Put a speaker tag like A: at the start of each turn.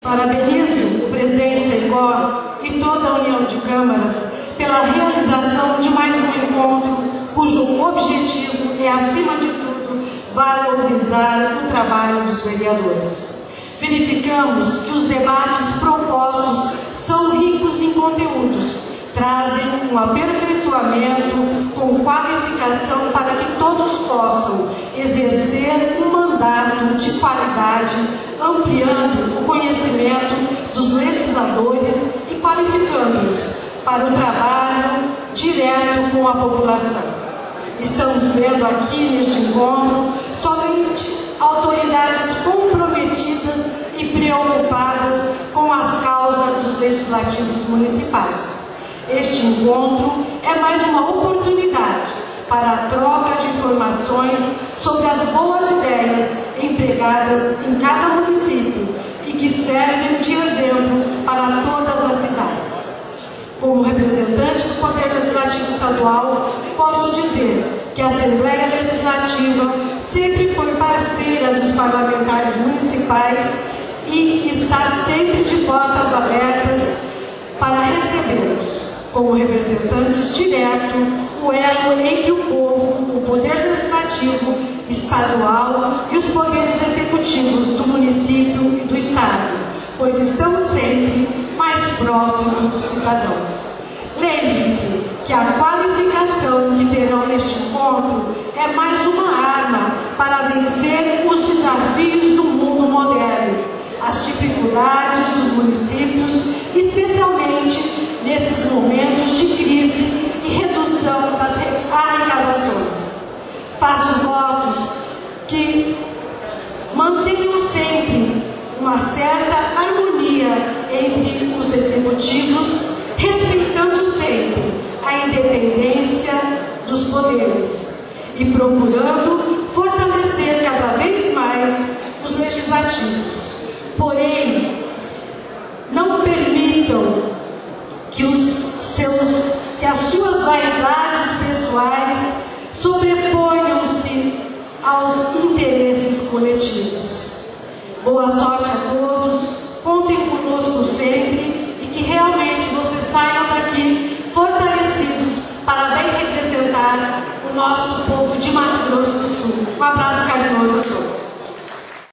A: Parabenizo o presidente Secor e toda a União de Câmaras pela realização de mais um encontro cujo objetivo é, acima de tudo, valorizar o trabalho dos vereadores. Verificamos que os debates propostos são ricos em conteúdos, trazem um aperfeiçoamento com qualificação para que todos possam exercer um mandato de qualidade, ampliando o conhecimento dos legisladores e qualificando-os para o trabalho direto com a população. Estamos vendo aqui neste encontro somente autoridades comprometidas e preocupadas com a causa dos legislativos municipais. Este encontro é mais uma oportunidade para a troca de informações sobre as boas ideias empregadas em cada município e que servem de exemplo para todas as cidades. Como representante do Poder Legislativo Estadual, posso dizer que a Assembleia Legislativa sempre foi parceira dos parlamentares municipais e está sempre de portas abertas para recebê-los como representantes direto, o elo em que o povo, o Poder Legislativo Estadual e os poderes executivos do município e do Estado, pois estamos sempre mais próximos do cidadão. Lembre-se que a qualificação que terão neste encontro é mais uma arma para vencer os desafios do mundo moderno, as dificuldades dos municípios, especialmente nesses momentos de crise e redução das arrecadações. Faço votos que mantenham sempre uma certa harmonia entre os executivos, respeitando sempre a independência dos poderes e procurando fortalecer cada vez mais os legislativos. Porém, não permitam que as suas vaidades